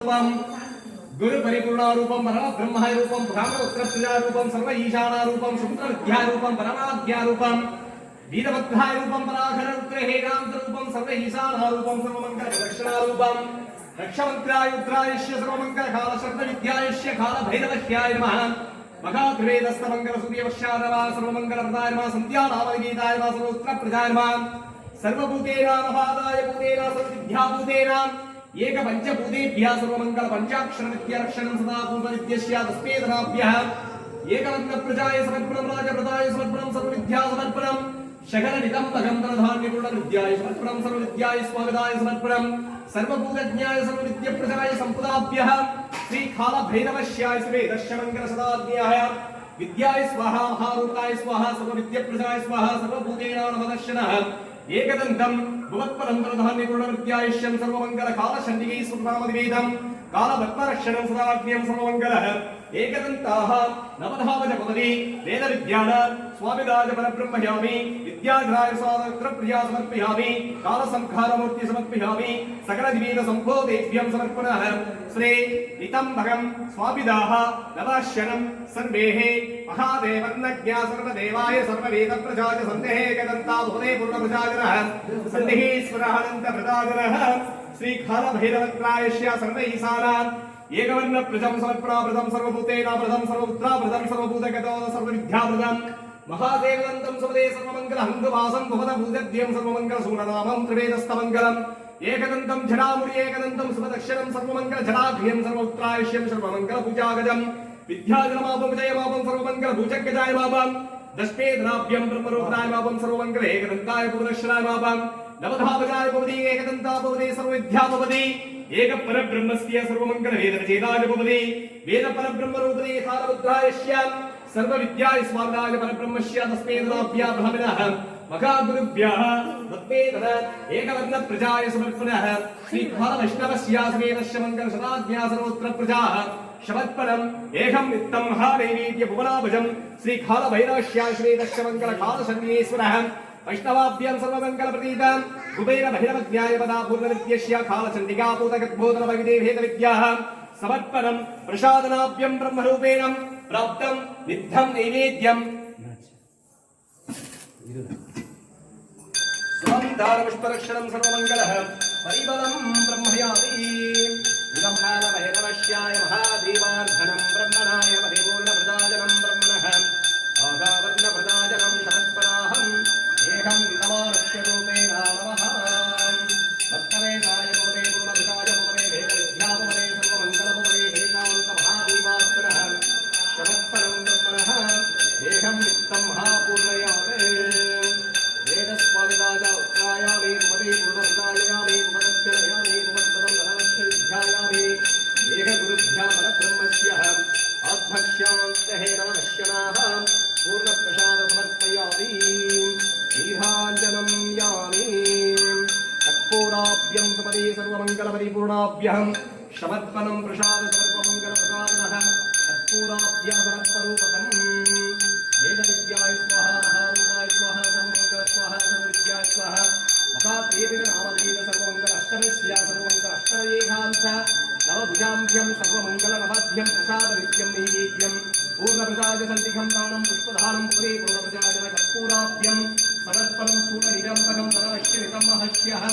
गुरु परिपूर्णारूपम ब्रह्माय रूपम ब्राह्मणोत्तर प्रजारूपम सर्व ईशानारूपम शुक्र विद्यारूपम परमाद्यारूपम वीरभद्राय रूपम पराघर रुद्र हेगांत रूपम सर्व ईशानारूपम सर्वमंगल प्रदक्षिणारूपम रक्षमंत्राय रुद्रायश्य सर्वमंगल काल शब्द विद्यायश्य काल भैरवश्याय नमः महात्रिवेदस्त मंगल सूर्यवश्याय नमः सर्वमंगल प्रदाय नमः संध्यानामगीताय नमः सर्वोत्तर प्रजाय नमः सर्वभूतेनां पादाय भूतेनां सर्वविद्याभूतेनां एक पंचभूतेभ्यः सर्वमंगल पंचाक्षर विद्यारक्षणं सदा पूर्वविद्यस्य तस्मेधनाभ्यः एकवन्द प्रजाय समर्पणं राजप्रदाय समर्पणं सर्वविद्या समर्पणं शकलनिदं तगन्धरधान्यपूर्ण विद्याय समर्पणं सर्वविद्याय स्वागताय समर्पणं सर्वभूतज्ञाय सर्वविद्यप्रजाय संपदाभ्यः श्री काल भैरवश्याय श्रीवेदस्य मंगल सदाज्ञाय विद्याय स्वाहा महारूपाय स्वाहा सर्वविद्यप्रजाय स्वाहा सर्वभूतेनां नमः एकदंतं भुवत्परंतरधान्यपूर्ण विद्यायश्यं सर्वमंगल काल शंडिगै सुप्रामदिवेदं काल भक्तरक्षणं सदाज्ञं सर्वमंगलः एकदंताः नवधावजपदि वेद विद्यान स्वामिराज परब्रह्मयामि विद्याधराय सादत्र प्रिया समर्पयामि काल संखारमूर्ति समर्पयामि सकल दिवेद संभोदेभ्यं समर्पणः श्री नितंभगं स्वामिदाः नवाश्यनं सर्वेः महादेवन्नज्ञा सर्वदेवाय सर्ववेद प्रजाज संदेहे एकदंता भुवने पूर्ण प्रजाजनः संदेहेश्वरः अनंत प्रजाजनः श्री काल भैरवत्रायस्य सर्व ईशानान् एकवर्ण प्रजं समर्पणाप्रदं सर्वभूतेनाप्रदं सर्वपुत्राप्रदं सर्वभूतगतो सर्वविद्याप्रदं महादेवदन्तं सर्वदे सर्वमङ्गलहङ्गवासं भुवनभूतद्यं सर्वमङ्गलसूरनामं त्रिवेदस्तमङ्गलम् एकदन्तं जडामुरि एकदन्तं सुभदक्षरं सर्वमङ्गलजडाघ्रियं सर्वपुत्रायश्यं सर्वमङ्गलपूजागजं विद्याजनमापं जयमापं सर्वमङ्गलभूजगजाय मापं दशमेधनाभ्यं ब्रह्मरूपनाय मापं सर्वमङ्गल एकदन्ताय भुवनश्वराय मापं नवधावजाय भवति एकदन्ता भवति सर्वविद्या भवति एक परब्रह्मस्य सर्वमंगल वेद चेदाय भवति वेद परब्रह्म रूपदे कालभद्रायस्य सर्वविद्याय स्वादाय परब्रह्मस्य तस्मेधनाभ्यः ब्रह्मणः महागुरुभ्यः तस्मेधन एकवर्ण प्रजाय समर्पणः श्री काल वैष्णवस्य समेतस्य मंगल सदाज्ञा सर्वोत्तर प्रजाः शमत्परम् एहं नित्यं महानैवेद्य भुवनाभजं श्री काल भैरवस्य श्रीदस्य मंगल काल शन्येश्वरः वैष्णवाभ्यां सर्वमंगल प्रतीतां कुबेर भैरवज्ञाय पदा पूर्णविद्यस्य कालचण्डिका पूतगद्बोधन वैदेभेद विद्याः समर्पणं प्रसादनाभ्यं ब्रह्मरूपेण प्राप्तं नित्यं नैवेद्यं स्वामिदानपुष्परक्षणं सर्वमङ्गलः परिबलं ब्रह्मयामि विलम्भान भैरवश्याय महादेवार्धनं ब्रह्मणाय परिपूर्णप्रदाजनं ब्रह्मणः आगावर्णप्रदाजनं शमत्पराहम् एकं वितमानस्यरूपेण नमः भक्तवेदाय भवते पूर्णविदाय भवते वेदविद्या भवते सर्वमङ्गलभवते हेतान्तमहादेवात्मनः शमत्परं ब्रह्मणः एकं नित्यं महापूर्णयामे वेदस्वामिदाय उत्तरायामे भवते पूर्णविदायामे भवतश्चरयामे भवत्पदं धनस्य विद्यायामे एकगुरुभ्यां परब्रह्मस्य आद्भक्ष्यान्तहे नमनश्यनाः पूर्णप्रसादं समर्पयामि नीराञ्जनं यामि कर्पूराभ्यं सपदे सर्वमङ्गलपरिपूर्णाभ्यं शमत्पनं प्रसाद सर्वमङ्गलप्रसादनः कर्पूराभ्यः सर्वरूपकं वेदविद्याय स्वाहा महारूपाय स्वाहा सर्वमङ्गल स्वाहा सर्वविद्याय स्वाहा महादेवीनामदेव सर्वमङ्गल अष्टमस्या सर्वमङ्गल अष्टमयेकान्त नवभुजाभ्यं सर्वमङ्गलनवाभ्यं प्रसादनित्यं नैवेद्यं पूर्णप्रसादसन्तिखं दानं पुष्पदानं पुरे पूर्णप्रसादन कर्पूराभ्यं समर्पणं स्थूलनिरन्तरं तदवश्यमितं महस्यः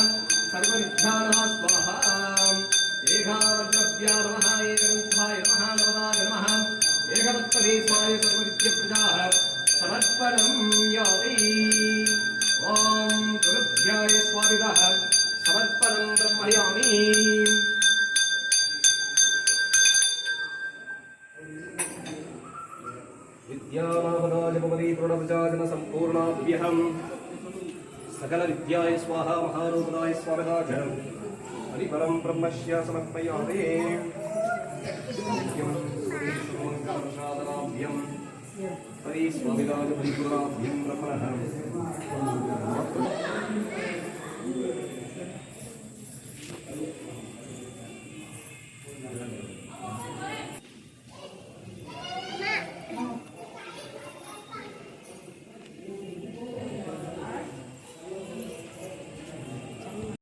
सर्वविद्यानः स्वाहा एकावद्भ्या नमः एकदन्ताय नमः नवदाय नमः एकवत्पदेशाय सर्वविद्यप्रजाः समर्पणं यामि ॐ गुरुभ्याय स्वामिनः समर्पणं ब्रह्मयामि विद्यानामदाजपदी प्रणवजाजन संपूर्णाभ्यहं सकल विद्याय स्वाहा महारूपदाय स्वामिदाजनं हरिपरं ब्रह्मस्य समर्पयामि प्रसादनाभ्यं हरि स्वामिदाज परिपूर्णाभ्यं ब्रह्मणः